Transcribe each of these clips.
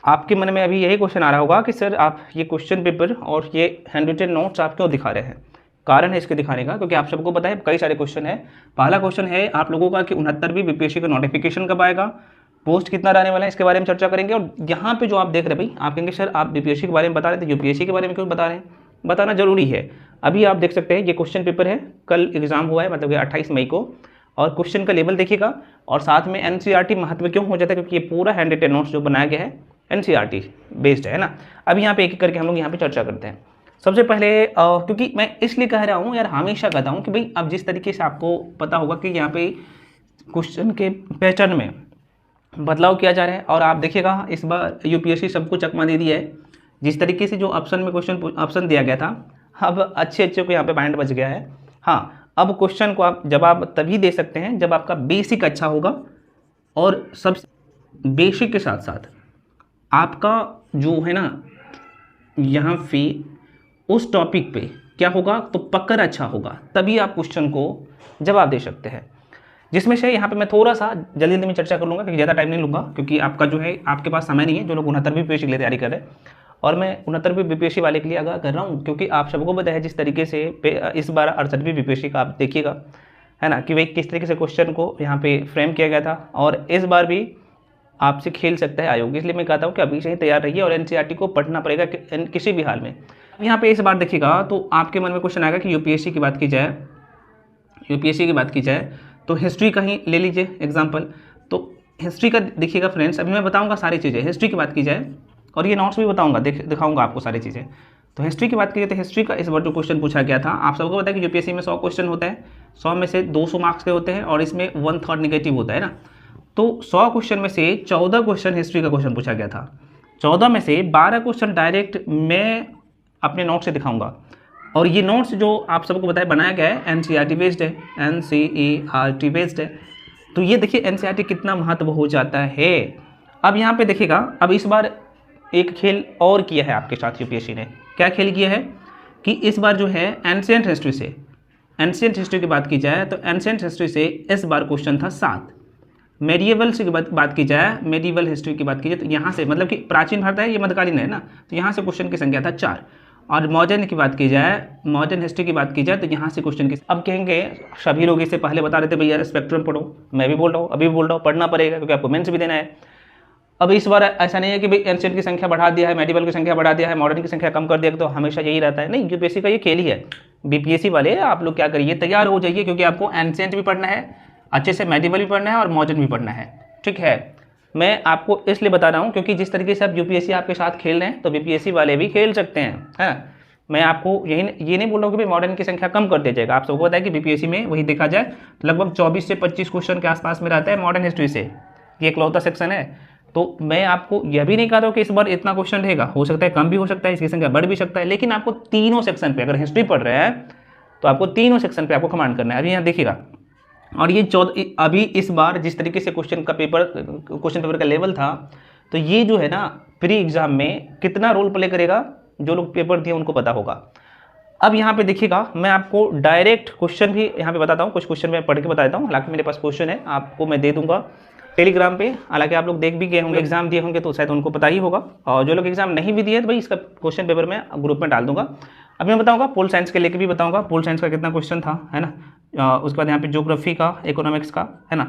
आपके मन में अभी यही क्वेश्चन आ रहा होगा कि सर आप ये क्वेश्चन पेपर और ये हैंड रिटन नोट्स आप क्यों दिखा रहे हैं। कारण है इसके दिखाने का, क्योंकि आप सबको पता है कई सारे क्वेश्चन है। पहला क्वेश्चन है आप लोगों का कि 69वीं बीपीएससी का नोटिफिकेशन कब आएगा, पोस्ट कितना रहने वाला है, इसके बारे में चर्चा करेंगे। और यहाँ पे जो आप देख रहे हैं भाई, आप कहेंगे सर आप बीपीएससी के बारे में बता रहे थे, यूपीएससी के बारे में क्यों बता रहे हैं। बताना जरूरी है। अभी आप देख सकते हैं ये क्वेश्चन पेपर है, कल एग्जाम हुआ है, मतलब कि 28 मई को। और क्वेश्चन का लेवल देखिएगा, और साथ में एनसीईआरटी महत्व क्यों हो जाता है, क्योंकि ये पूरा हैंड रिटन नोट्स जो बनाया गया है एनसीईआरटी बेस्ड है ना। अब यहाँ पे एक एक करके हम लोग यहाँ पे चर्चा करते हैं। सबसे पहले क्योंकि मैं इसलिए कह रहा हूँ यार, हमेशा कहता हूँ कि भाई अब जिस तरीके से आपको पता होगा कि यहाँ पे क्वेश्चन के पैटर्न में बदलाव किया जा रहा है। और आप देखिएगा इस बार यूपीएससी सबको चकमा दे दिया है। जिस तरीके से जो ऑप्शन में ऑप्शन दिया गया था, अब अच्छे को यहाँ पे पॉइंट बच गया है। हाँ, अब क्वेश्चन को आप जवाब तभी दे सकते हैं जब आपका बेसिक अच्छा होगा, और सब बेसिक के साथ साथ आपका जो है ना यहाँ पे उस टॉपिक पे क्या होगा, तो पकड़ अच्छा होगा, तभी आप क्वेश्चन को जवाब दे सकते हैं। जिसमें से यहाँ पे मैं थोड़ा सा जल्दी में चर्चा कर लूँगा, क्योंकि ज़्यादा टाइम नहीं लूँगा, क्योंकि आपका जो है आपके पास समय नहीं है जो लोग 69वीं बीपीएससी के लिए तैयारी कर रहे हैं। और मैं 69वीं बीपीएससी वाले के लिए आगाह कर रहा हूँ, क्योंकि आप सबको पता है जिस तरीके से इस बार 68वीं बीपीएससी का आप देखिएगा, है ना, कि भाई किस तरीके से क्वेश्चन को यहाँ पे फ्रेम किया गया था। और इस बार भी आपसे खेल सकता है आयोग, इसलिए मैं कहता हूँ कि अभी से ही तैयार रहिए और एनसीईआरटी को पढ़ना पड़ेगा किसी भी हाल में। यहाँ पे इस बार देखिएगा तो आपके मन में क्वेश्चन आएगा कि यूपीएससी की बात की जाए तो हिस्ट्री का ही ले लीजिए एग्जाम्पल। तो हिस्ट्री का देखिएगा फ्रेंड्स, अभी मैं बताऊँगा सारी चीज़ें। हिस्ट्री की बात की जाए, और ये नोट्स भी बताऊँगा, दिखाऊँगा आपको सारी चीज़ें। तो हिस्ट्री की बात की जाए तो हिस्ट्री का इस बार जो क्वेश्चन पूछा गया था, आप सबको पता है कि यूपीएससी में 100 क्वेश्चन होता है, 100 में से 200 मार्क्स के होते हैं, और इसमें 1/3 नेगेटिव होता है ना। तो 100 क्वेश्चन में से 14 क्वेश्चन हिस्ट्री का क्वेश्चन पूछा गया था। 14 में से 12 क्वेश्चन डायरेक्ट मैं अपने नोट से दिखाऊंगा। और ये नोट्स जो आप सबको बताया बनाया गया है एनसीईआरटी बेस्ड है, एनसीईआरटी बेस्ड है। तो ये देखिए एनसीईआरटी कितना महत्व हो जाता है। अब यहाँ पे देखिएगा, अब इस बार एक खेल और किया है आपके साथ यूपीएससी ने। क्या खेल किया है कि इस बार जो है एंशिएंट हिस्ट्री की बात की जाए तो एंशिएंट हिस्ट्री से इस बार क्वेश्चन था 7। मेडिएवल से बात की जाए, मेडिएवल हिस्ट्री की बात की जाए तो यहाँ से, मतलब कि प्राचीन भारत है, ये मध्यकालीन है ना, तो यहाँ से क्वेश्चन की संख्या था 4। और मॉडर्न की बात की जाए, मॉडर्न हिस्ट्री की बात की जाए तो यहाँ से क्वेश्चन की, अब कहेंगे सभी लोग इससे पहले बता रहे थे भैया स्पेक्ट्रम पढ़ो, मैं भी बोल रहा हूँ, अभी भी बोल रहा हूँ, पढ़ना पड़ेगा क्योंकि आपको मेंस भी देना है। अब इस बार ऐसा नहीं है कि भाई एंशिएंट की संख्या बढ़ा दिया है, मेडिएवल की संख्या बढ़ा दिया है, मॉडर्न की संख्या कम कर दिया, तो हमेशा यही रहता है, नहीं। यूपीएससी का ये खेल ही है। बीपीएससी वाले आप लोग क्या करिए, तैयार हो जाइए, क्योंकि आपको एंशिएंट भी पढ़ना है अच्छे से, मेडिएवल भी पढ़ना है और मॉडर्न भी पढ़ना है, ठीक है। मैं आपको इसलिए बता रहा हूँ क्योंकि जिस तरीके से आप यूपीएससी आपके साथ खेल रहे हैं तो बीपीएससी वाले भी खेल सकते हैं, है। मैं आपको ये नहीं बोल रहा हूँ कि भाई मॉडर्न की संख्या कम कर दिया जाएगा। आप सबको पता है कि बीपीएससी में वही देखा जाए तो लगभग 24 से 25 क्वेश्चन के आसपास में रहता है मॉडर्न हिस्ट्री से, ये इकलौता सेक्शन है। तो मैं आपको यह भी नहीं कह रहा हूँ कि इस बार इतना क्वेश्चन रहेगा, हो सकता है कम भी हो सकता है, इसकी संख्या बढ़ भी सकता है, लेकिन आपको तीनों सेक्शन पे, अगर हिस्ट्री पढ़ रहे हैं तो आपको तीनों सेक्शन पे आपको कमांड करना है। अभी यहाँ देखिएगा, और ये अभी इस बार जिस तरीके से क्वेश्चन पेपर का लेवल था, तो ये जो है ना प्री एग्जाम में कितना रोल प्ले करेगा, जो लोग पेपर दिए उनको पता होगा। अब यहाँ पे देखिएगा, मैं आपको डायरेक्ट क्वेश्चन भी यहाँ पे बताता हूँ, कुछ क्वेश्चन मैं पढ़ के बता देता हूँ। हालांकि मेरे पास क्वेश्चन है, आपको मैं दे दूंगा टेलीग्राम पे। हालांकि आप लोग देख भी गए होंगे, एग्जाम दिए होंगे तो शायद उनको पता ही होगा, और जो लोग एग्जाम नहीं भी दिए तो भाई इसका क्वेश्चन पेपर मैं ग्रुप में डाल दूंगा। अब मैं बताऊंगा पोल साइंस के लेके भी बताऊंगा, पोल साइंस का कितना क्वेश्चन था, है ना। उसके बाद यहाँ पे ज्योग्राफी का, इकोनॉमिक्स का, है ना,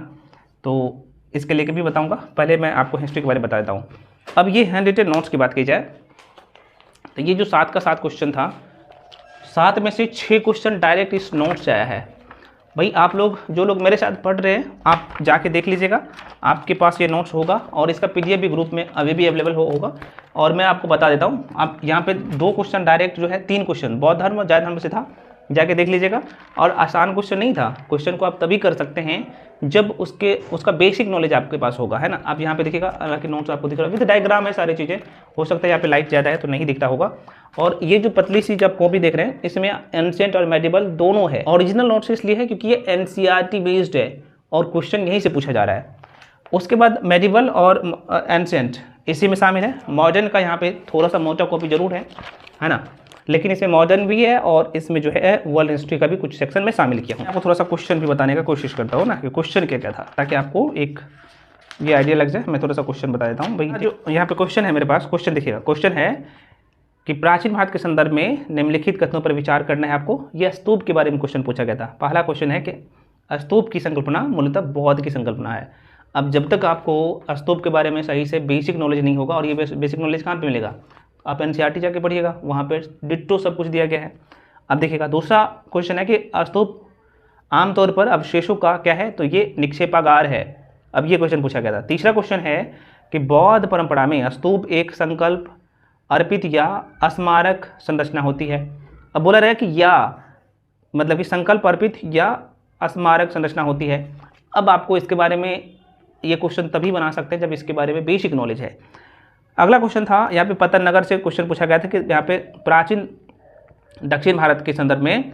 तो इसके लेके भी बताऊंगा। पहले मैं आपको हिस्ट्री के बारे में बता देता हूँ। अब ये हैंड रिटन नोट्स की बात की जाए तो ये जो 7 का 7 क्वेश्चन था, 7 में से 6 क्वेश्चन डायरेक्ट इस नोट से आया है। भाई आप लोग जो लोग मेरे साथ पढ़ रहे हैं, आप जाके देख लीजिएगा, आपके पास ये नोट्स होगा, और इसका पीडीएफ भी ग्रुप में अभी भी अवेलेबल होगा। और मैं आपको बता देता हूँ, आप यहाँ पे 2 क्वेश्चन डायरेक्ट जो है, 3 क्वेश्चन बौद्ध धर्म और जैन धर्म से था, जाके देख लीजिएगा। और आसान क्वेश्चन नहीं था, क्वेश्चन को आप तभी कर सकते हैं जब उसका बेसिक नॉलेज आपके पास होगा, है ना। आप यहाँ पे देखिएगा, हालांकि नोट्स आपको दिख रहा है, विद डायग्राम है, सारी चीज़ें। हो सकता है यहाँ पे लाइट ज़्यादा है तो नहीं दिखता होगा। और ये जो पतली सी जब कॉपी देख रहे हैं, इसमें एंशिएंट और मेडिएवल दोनों है। ओरिजिनल नोट्स इसलिए है क्योंकि ये एनसीईआरटी बेस्ड है और क्वेश्चन यहीं से पूछा जा रहा है। उसके बाद मेडिएवल और एंशिएंट इसी में शामिल है। मॉडर्न का यहाँ पे थोड़ा सा मोटा कॉपी जरूर है ना, लेकिन इसमें मॉडर्न भी है और इसमें जो है वर्ल्ड हिस्ट्री का भी कुछ सेक्शन में शामिल किया हूँ। आपको थोड़ा सा क्वेश्चन भी बताने का कोशिश करता हूँ ना कि क्वेश्चन क्या क्या था, ताकि आपको एक ये आइडिया लग जाए, मैं थोड़ा सा क्वेश्चन बता देता हूँ भाई। जो यहाँ पे क्वेश्चन है मेरे पास, क्वेश्चन देखिएगा, क्वेश्चन है कि प्राचीन भारत के संदर्भ में निम्नलिखित कथनों पर विचार करना है आपको। यह स्तूप के बारे में क्वेश्चन पूछा गया था। पहला क्वेश्चन है कि स्तूप की संकल्पना मूलतः बौद्ध की संकल्पना है। अब जब तक आपको स्तूप के बारे में सही से बेसिक नॉलेज नहीं होगा, और ये बेसिक नॉलेज कहाँ पे मिलेगा, आप एनसीईआरटी जाके पढ़िएगा, वहाँ पे डिट्टो सब कुछ दिया गया है। अब देखिएगा दूसरा क्वेश्चन है कि स्तूप आमतौर पर अवशेषों का क्या है, तो ये निक्षेपागार है। अब ये क्वेश्चन पूछा गया था। तीसरा क्वेश्चन है कि बौद्ध परंपरा में स्तूप एक संकल्प अर्पित या स्मारक संरचना होती है। अब बोला रहा है कि या मतलब कि संकल्प अर्पित या स्मारक संरचना होती है। अब आपको इसके बारे में ये क्वेश्चन तभी बना सकते हैं जब इसके बारे में बेसिक नॉलेज है। अगला क्वेश्चन था यहाँ पे पतन नगर से क्वेश्चन पूछा गया था कि यहाँ पे प्राचीन दक्षिण भारत के संदर्भ में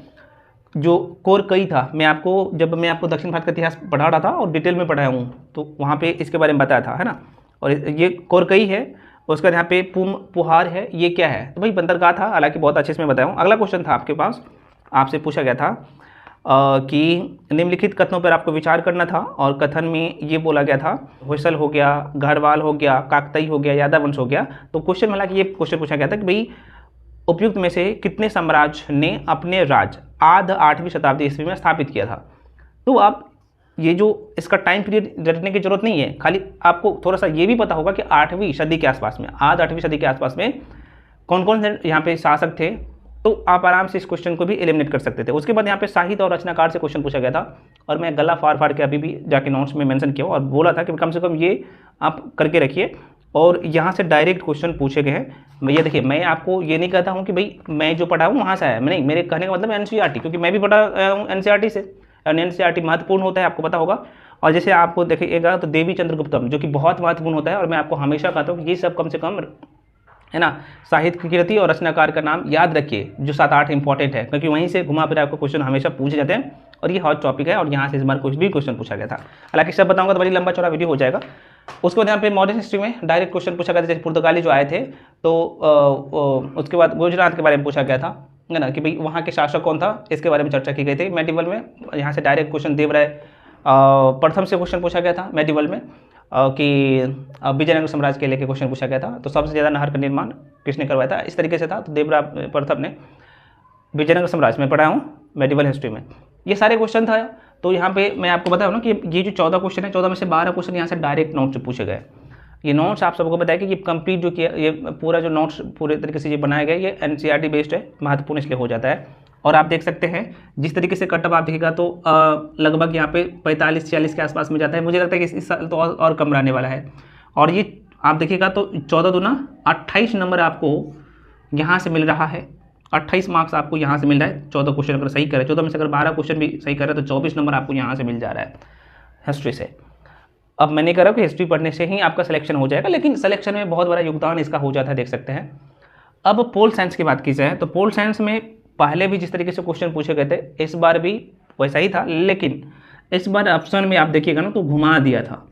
जो कोरकई था, जब मैं आपको दक्षिण भारत का इतिहास पढ़ा रहा था और डिटेल में पढ़ाया हूँ, तो वहाँ पे इसके बारे में बताया था, है ना। और ये कोरकई है, उसका यहाँ पे पुहार है, ये क्या है, तो भाई बंदरगाह था, हालांकि बहुत अच्छे से मैं बताया हूँ। अगला क्वेश्चन था आपके पास, आपसे पूछा गया था कि निम्नलिखित कथनों पर आपको विचार करना था, और कथन में ये बोला गया था होयसल हो गया, गढ़वाल हो गया, काकतई हो गया, यादव वंश हो गया। तो क्वेश्चन मिला कि ये क्वेश्चन पूछा गया था कि भाई उपयुक्त में से कितने साम्राज्य ने अपने राज्य आध 8वीं शताब्दी ईस्वी में स्थापित किया था। तो आप ये जो इसका टाइम पीरियड रटने की जरूरत नहीं है, खाली आपको थोड़ा सा ये भी पता होगा कि 8वीं सदी के आसपास में, आध 8वीं सदी के आसपास में कौन कौन से यहाँ पे शासक थे, तो आप आराम से इस क्वेश्चन को भी एलिमिनेट कर सकते थे। उसके बाद यहाँ पे साहित्य और रचनाकार से क्वेश्चन पूछा गया था, और मैं गला फाड़ फाड़ के अभी भी जाके नोट्स में मेंशन किया और बोला था कि कम से कम ये आप करके रखिए, और यहाँ से डायरेक्ट क्वेश्चन पूछे गए हैं। ये देखिए, मैं आपको ये नहीं कहता हूँ कि भाई मैं जो पढ़ा हूँ वहाँ से आया, नहीं, मेरे कहने का मतलब एनसीईआरटी, क्योंकि मैं भी पढ़ा हूँ एनसीईआरटी से, और एनसीईआरटी महत्वपूर्ण होता है, आपको पता होगा। और जैसे आपको देखिएगा तो देवी चंद्रगुप्तम जो कि बहुत महत्वपूर्ण होता है, और मैं आपको हमेशा कहता हूँ कि ये सब कम से कम, है ना, साहित्य कृति और रचनाकार का नाम याद रखिए, जो 7-8 इंपॉर्टेंट है, क्योंकि वहीं से घुमा फिर आपको क्वेश्चन हमेशा पूछे जाते हैं, और ये हॉट टॉपिक है, और यहाँ से इस बार कुछ भी क्वेश्चन पूछा गया था। हालांकि सब बताऊंगा तो बड़ी लंबा चौड़ा वीडियो हो जाएगा। उसके बाद यहाँ पे मॉडर्न हिस्ट्री में डायरेक्ट क्वेश्चन पूछा गया था, जैसे पुर्तगाली जो आए थे, तो उसके बाद गुजरात के बारे में पूछा गया था, है ना, कि भाई वहाँ के शासक कौन था, इसके बारे में चर्चा की गई थी मेडिवल में। यहाँ से डायरेक्ट क्वेश्चन देवराय प्रथम से क्वेश्चन पूछा गया था मेडिवल में, कि विजयनगर साम्राज्य के लेके क्वेश्चन पूछा गया था, तो सबसे ज़्यादा नहर का निर्माण किसने करवाया था, इस तरीके से था। तो देवराय प्रथम ने विजयनगर साम्राज्य में पढ़ाया हूँ मेडिवल हिस्ट्री में, ये सारे क्वेश्चन था। तो यहाँ पे मैं आपको बताया ना कि ये जो 14 क्वेश्चन है, 14 में से 12 क्वेश्चन यहाँ से डायरेक्ट नोट से पूछे गए। ये नोट्स आप सबको बताया कि ये कंप्लीट जो किया, ये पूरा जो नोट्स पूरे तरीके से ये बनाया गया, ये एनसीईआरटी बेस्ड है, महत्वपूर्ण इसलिए हो जाता है। और आप देख सकते हैं जिस तरीके से कटअप आप देखिएगा तो लगभग यहाँ पे 45-46 के आसपास में जाता है। मुझे लगता है कि इस साल तो और कम रहने वाला है। और ये आप देखिएगा तो 14 दूना 28 नंबर आपको यहाँ से मिल रहा है, 28 मार्क्स आपको यहाँ से मिल रहा है 14 क्वेश्चन अगर सही करें। 14 में से अगर 12 क्वेश्चन भी सही करें तो 24 नंबर आपको यहाँ से मिल जा रहा है हिस्ट्री से। अब मैं नहीं कह रहा कि हिस्ट्री पढ़ने से ही आपका सिलेक्शन हो जाएगा, लेकिन सिलेक्शन में बहुत बड़ा योगदान इसका हो जाता है, देख सकते हैं। अब पोल साइंस की बात की जाए तो पोल साइंस में पहले भी जिस तरीके से क्वेश्चन पूछे गए थे, इस बार भी वैसा ही था, लेकिन इस बार ऑप्शन में आप देखिएगा ना तो घुमा दिया था।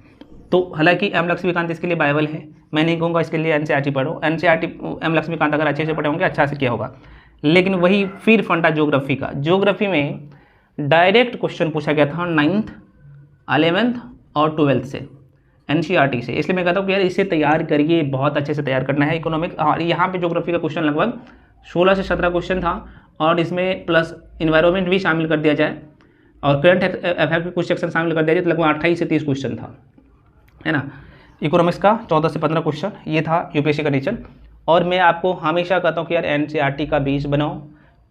तो हालांकि एम लक्ष्मीकांत इसके लिए बाइबल है, मैं नहीं कहूँगा इसके लिए एनसीईआरटी पढ़ो। एनसीईआरटी एम लक्ष्मीकांत अगर अच्छे से पढ़े होंगे अच्छा से किया होगा, लेकिन वही फिर फंडा ज्योग्राफी का। ज्योग्राफी में डायरेक्ट क्वेश्चन पूछा गया था 9th, 11th और 12th से एनसीईआरटी से, इसलिए मैं कहता हूँ कि यार इसे तैयार करिए, बहुत अच्छे से तैयार करना है। इकोनॉमिक, हाँ, यहाँ पे ज्योग्राफी का क्वेश्चन लगभग 16 से 17 क्वेश्चन था, और इसमें प्लस इन्वायरमेंट भी शामिल कर दिया जाए और करंट अफेयर के कुछ सेक्शन शामिल कर दिया जाए तो लगभग 28 से 30 क्वेश्चन था, है ना। इकोनॉमिक्स का 14 से 15 क्वेश्चन, ये था यूपीएससी का नेचर। और मैं आपको हमेशा कहता हूँ कि यार एनसीईआरटी का बेस बनाओ,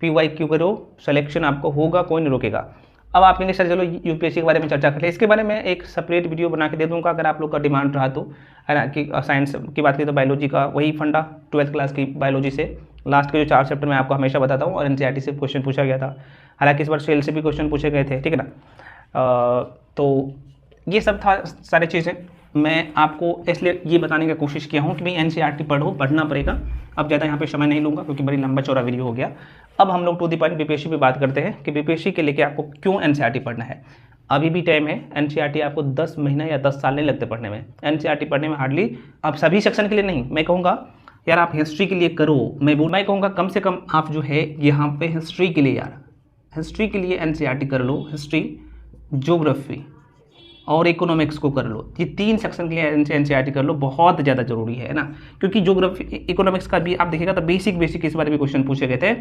पीवाईक्यू करो, सिलेक्शन आपको होगा, कोई नहीं रोकेगा। अब आप कहेंगे सर चलो यूपीएससी के बारे में चर्चा कर ले, इसके बारे में एक सेपरेट वीडियो बना के दे दूँगा अगर आप लोग का डिमांड रहा तो, है ना। कि साइंस की बात करें तो बायोलॉजी का वही फंडा 12th क्लास की बायोलॉजी से लास्ट के जो 4 चैप्टर में आपको हमेशा बताता हूँ, और एनसीईआरटी से क्वेश्चन पूछा गया था। हालांकि इस बार सेल से भी क्वेश्चन पूछे गए थे, ठीक है ना। तो ये सब था सारी चीज़ें। मैं आपको इसलिए ये बताने की कोशिश किया हूँ कि भाई एनसीईआरटी पढ़ो, पढ़ना पड़ेगा। अब ज़्यादा यहाँ पे समय नहीं लूँगा क्योंकि बड़ी लंबा चौड़ा वीडियो हो गया। अब हम लोग टू दी पॉइंट बीपीएससी पे बात करते हैं कि बीपीएससी के लेके आपको क्यों एनसीईआरटी पढ़ना है। अभी भी टाइम है, एनसीईआरटी आपको 10 महीना या 10 साल नहीं लगते पढ़ने में। एनसीईआरटी पढ़ने में हार्डली, आप सभी सेक्शन के लिए नहीं, मैं कहूँगा यार आप हिस्ट्री के लिए करो, मैं कहूँगा कम से कम आप जो है यहाँ पे हिस्ट्री के लिए, यार हिस्ट्री के लिए एनसीईआरटी कर लो। हिस्ट्री, ज्योग्राफी, और इकोनॉमिक्स को कर लो। ये 3 सेक्शन के लिए एनसीईआरटी कर लो, बहुत ज़्यादा जरूरी है ना, क्योंकि ज्योग्राफी इकोनॉमिक्स का भी आप देखिएगा तो बेसिक इस बारे में क्वेश्चन पूछे गए थे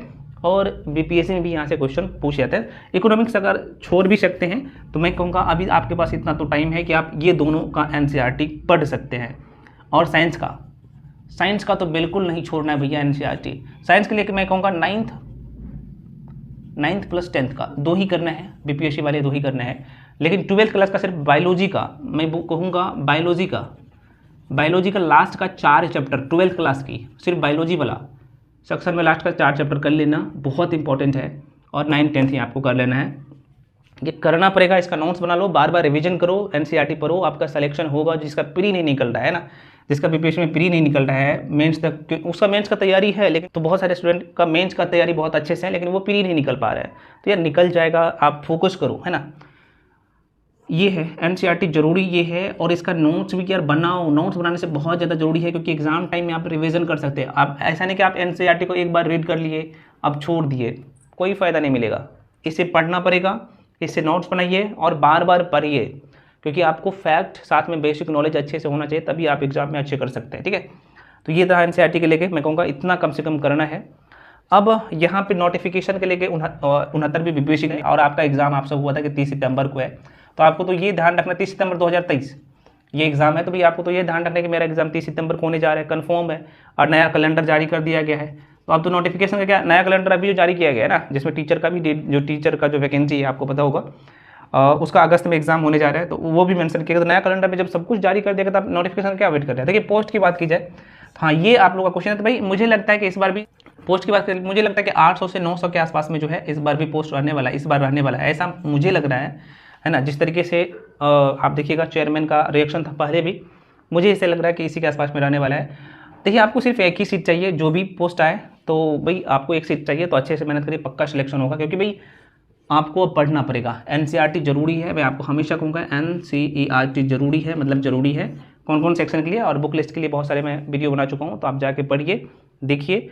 और बीपीएससी में भी यहाँ से क्वेश्चन पूछे जाते हैं। इकोनॉमिक्स अगर छोड़ भी सकते हैं तो मैं कहूँगा अभी आपके पास इतना तो टाइम है कि आप ये दोनों का एनसीईआरटी पढ़ सकते हैं। और साइंस का तो बिल्कुल नहीं छोड़ना है भैया एनसीईआरटी। साइंस के लिए मैं कहूँगा 9th प्लस 10th का 2 ही करना है, बीपीएससी वाले 2 ही करना है। लेकिन 12th क्लास का सिर्फ बायोलॉजी का, मैं कहूँगा बायोलॉजी का लास्ट का 4 चैप्टर 12th क्लास की सिर्फ बायोलॉजी वाला सेक्शन में लास्ट का 4 चैप्टर कर लेना, बहुत इंपॉर्टेंट है। और 9th 10th ही आपको कर लेना है, ये करना पड़ेगा। इसका नोट्स बना लो, बार बार रिवीजन करो, एनसीईआरटी पढ़ो, आपका सिलेक्शन होगा। जिसका प्री नहीं निकल रहा है ना, जिसका बीपीएससी में प्री नहीं निकल रहा है मेंस तक, उसका मेंस का तैयारी है, लेकिन तो बहुत सारे स्टूडेंट का मेंस का तैयारी बहुत अच्छे से है लेकिन वो प्री नहीं निकल पा रहा है। तो यार निकल जाएगा, आप फोकस करो, है ना। ये है एनसीईआरटी जरूरी ये है। और इसका नोट्स भी यार बनाओ, नोट्स बनाने से बहुत ज़्यादा जरूरी है, क्योंकि एग्जाम टाइम में आप रिवीजन कर सकते हैं। आप ऐसा नहीं कि आप एनसीईआरटी को एक बार रीड कर लिए अब छोड़ दिए, कोई फ़ायदा नहीं मिलेगा। इसे पढ़ना पड़ेगा, इससे नोट्स बनाइए और बार बार पढ़िए, क्योंकि आपको फैक्ट साथ में बेसिक नॉलेज अच्छे से होना चाहिए, तभी आप एग्जाम में अच्छे कर सकते हैं, ठीक है। तो ये था एनसीईआरटी के लेके, मैं कहूँगा इतना कम से कम करना है। अब यहाँ पे नोटिफिकेशन के लेके 69वीं बीपीएससी के, और आपका एग्जाम आप सब हुआ था कि 30 सितंबर को है, तो आपको तो ये ध्यान रखना 30 सितंबर 2023 ये एग्जाम है, तो भाई आपको तो ये ध्यान रखना है कि मेरा एग्जाम 30 सितंबर को होने जा रहा है, कन्फर्म है। और नया कैलेंडर जारी कर दिया गया है, तो अब तो नोटिफिकेशन का क्या, नया कैलेंडर अभी जो जारी किया गया है ना, जिसमें टीचर का भी जो टीचर का जो वैकेंसी है आपको पता होगा, उसका अगस्त में एग्जाम होने जा रहा है, तो वो भी मेंशन किया। तो नया कैलेंडर में जब सब कुछ जारी कर देगा तो आप नोटिफिकेशन क्या वेट कर रहे हैं। देखिए पोस्ट की बात की जाए, हाँ ये आप लोगों का क्वेश्चन है, तो भाई मुझे लगता है कि इस बार भी पोस्ट की बात करें, मुझे लगता है कि 800 से 900 के आसपास में जो है इस बार भी पोस्ट रहने वाला है, इस बार रहने वाला है, ऐसा मुझे लग रहा है ना। जिस तरीके से आप देखिएगा चेयरमैन का रिएक्शन था पहले भी, मुझे ऐसे लग रहा है कि इसी के आसपास में रहने वाला है। देखिए आपको सिर्फ एक ही सीट चाहिए, जो भी पोस्ट आए तो भाई आपको एक सीट चाहिए, तो अच्छे से मेहनत करिए, पक्का सिलेक्शन होगा, क्योंकि भाई आपको पढ़ना पड़ेगा। एनसीईआरटी जरूरी है, मैं आपको हमेशा कहूँगा एनसीईआरटी जरूरी है, मतलब जरूरी है। कौन कौन सेक्शन के लिए और बुक लिस्ट के लिए बहुत सारे मैं वीडियो बना चुका हूँ, तो आप जाके पढ़िए, देखिए,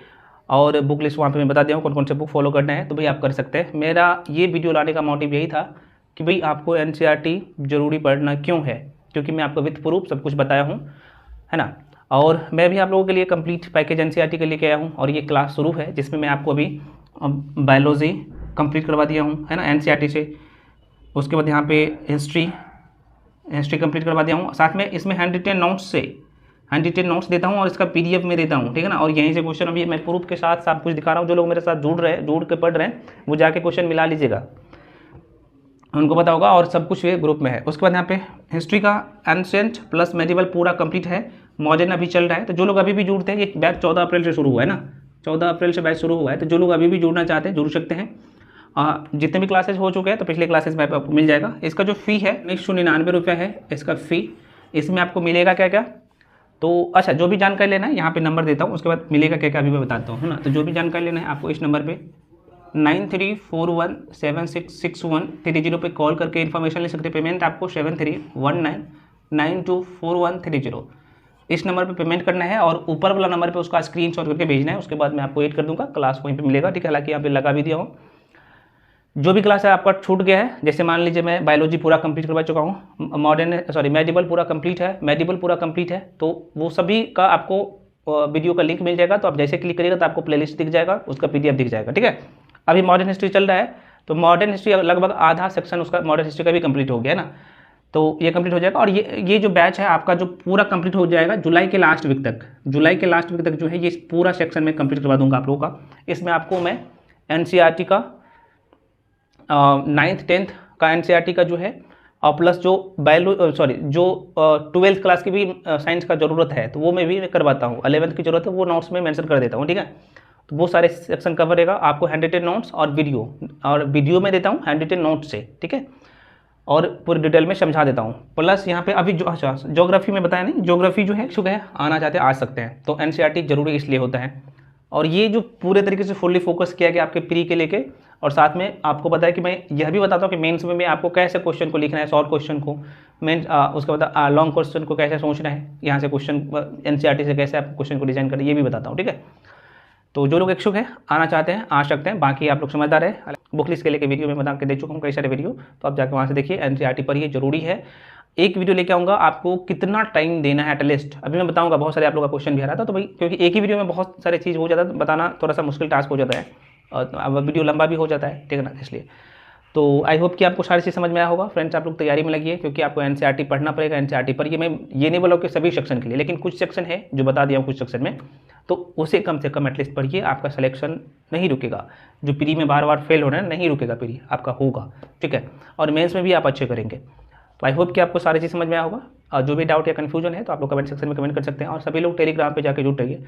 और बुक लिस्ट वहाँ पे मैं बता दिया हूँ कौन कौन से बुक फॉलो करना है, तो भाई आप कर सकते हैं। मेरा ये वीडियो लाने का मोटिव यही था कि भाई आपको एनसीईआरटी जरूरी पढ़ना क्यों है, क्योंकि मैं आपको विद प्रूफ सब कुछ बताया हूँ, है ना। और मैं भी आप लोगों के लिए कंप्लीट पैकेज एनसीईआरटी के लेके आया हूँ, और ये क्लास शुरू है जिसमें मैं आपको अभी बायोलॉजी कंप्लीट करवा दिया हूँ, है ना, एनसीईआरटी से। उसके बाद यहाँ पे हिस्ट्री कंप्लीट करवा दिया हूँ, साथ में इसमें हैंड रिटेन नोट्स देता हूँ, और इसका पीडीएफ में देता हूँ, ठीक है ना। और यहीं से क्वेश्चन अभी मैं प्रूफ के साथ सब कुछ दिखा रहा हूँ। जो लोग मेरे साथ जुड़ के पढ़ रहे हैं वो जाके क्वेश्चन मिला लीजिएगा, उनको पता होगा, और सब कुछ ये ग्रुप में है। उसके बाद यहाँ पे हिस्ट्री का एंशिएंट प्लस मेडिवल पूरा कंप्लीट है, मॉडर्न अभी चल रहा है। तो जो लोग अभी भी जुड़ते हैं, ये बैच 14 अप्रैल से शुरू हुआ है ना, 14 अप्रैल से बैच शुरू हुआ है, तो जो लोग अभी भी जुड़ना चाहते हैं जुड़ सकते हैं। जितने भी क्लासेज हो चुके हैं तो पिछले क्लासेज में आपको मिल जाएगा। इसका जो फ़ी है 199 रुपये है इसका फ़ी। इसमें आपको मिलेगा क्या क्या, तो अच्छा जो भी जानकारी लेना है यहाँ पे नंबर देता हूँ, उसके बाद मिलेगा क्या क्या अभी मैं बताता हूँ, है ना। तो जो भी जानकारी लेना है आपको इस नंबर पे 9341766130 पे कॉल करके इन्फॉर्मेशन ले सकते हैं। पेमेंट आपको 7319924130 इस नंबर पे पेमेंट करना है, और ऊपर वाला नंबर पे उसका स्क्रीनशॉट करके भेजना है। उसके बाद मैं आपको ऐड कर दूंगा, क्लास वहीं पे मिलेगा, ठीक है। हालांकि यहाँ पे लगा भी दिया हूँ। जो भी क्लास है आपका छूट गया है, जैसे मान लीजिए मैं बायोलॉजी पूरा कंप्लीट करवा चुका हूँ, मेडिवल पूरा कंप्लीट है, तो वो सभी का आपको वीडियो का लिंक मिल जाएगा। तो आप जैसे क्लिक करिएगा तो आपको प्लेलिस्ट दिख जाएगा, उसका पीडीएफ दिख जाएगा, ठीक है। अभी मॉडर्न हिस्ट्री चल रहा है, तो मॉडर्न हिस्ट्री लगभग आधा सेक्शन उसका मॉडर्न हिस्ट्री का भी कंप्लीट हो गया ना, तो ये कंप्लीट हो जाएगा। और ये जो बैच है आपका जो पूरा कंप्लीट हो जाएगा जुलाई के लास्ट वीक तक जो है ये पूरा सेक्शन में कंप्लीट करवा दूंगा आप लोगों का। इसमें आपको मैं एनसीईआरटी का 9th 10th का एनसीईआरटी का जो है, और प्लस जो 12th क्लास की भी साइंस का ज़रूरत है तो वो मैं भी करवाता हूँ। 11th की ज़रूरत है वो नोट्स में मेंशन कर देता हूँ, ठीक है। तो वो सारे सेक्शन कवर रहेगा। आपको हैंड रिटेन नोट्स और वीडियो में देता हूँ हैंड रिटेन नोट्स से, ठीक है, और पूरी डिटेल में समझा देता हूँ। प्लस यहाँ पे अभी ज्योग्राफी में बताया नहीं, ज्योग्राफी जो है इच्छुक है आना चाहते हैं आ सकते हैं। तो एनसीईआरटी जरूरी इसलिए होता है, और ये जो पूरे तरीके से फुल्ली फोकस किया गया आपके प्री के लेके। और साथ में आपको पता है कि मैं यह भी बताता हूँ कि मेंस में आपको कैसे क्वेश्चन को लिखना है, शॉर्ट क्वेश्चन को मेन, उसके बाद लॉन्ग क्वेश्चन को कैसे सोचना है, यहाँ से क्वेश्चन एनसीईआरटी से कैसे आप क्वेश्चन को डिजाइन करें, ये भी बताता हूँ, ठीक है। तो जो लोग इच्छुक हैं आना चाहते हैं आ सकते हैं। बाकी आप लोग समझदार है, बुक लिस्ट के लेके वीडियो में बता के दे चुका हूँ कई सारे वीडियो, तो आप जाकर वहाँ से देखिए। एनसीईआरटी पर ये जरूरी है। एक वीडियो लेके आऊँगा, आपको कितना टाइम देना है एटलीस्ट अभी मैं बताऊँगा। बहुत सारे आप लोगों का क्वेश्चन भी आ रहा था, तो भाई क्योंकि एक ही वीडियो में बहुत सारे चीज़ हो जाता है, बताना थोड़ा सा मुश्किल टास्क हो जाता है और अब वीडियो लंबा भी हो जाता है, ठीक है ना, इसलिए। तो आई होप कि आपको सारी चीज़ समझ में आया होगा फ्रेंड्स। आप लोग तैयारी में लगिए, क्योंकि आपको एनसीईआरटी पढ़ना पड़ेगा। एनसीईआरटी पर ये मैं ये नहीं बोला कि सभी सेक्शन के लिए, लेकिन कुछ सेक्शन है जो बता दिया हूँ कुछ सेक्शन में, तो उसे कम से कम एटलीस्ट पढ़िए। आपका सिलेक्शन नहीं रुकेगा, जो प्री में बार बार फेल हो रहा है नहीं रुकेगा, प्री आपका होगा, ठीक है। और मेंस में भी आप अच्छे करेंगे। तो आई होप कि आपको सारी चीज़ समझ में आया होगा। और जो भी डाउट या कन्फ्यूजन है तो आप लोग कमेंट सेक्शन में कमेंट कर सकते हैं, और सभी लोग टेलीग्राम पर जाकर जुड़ रहिए।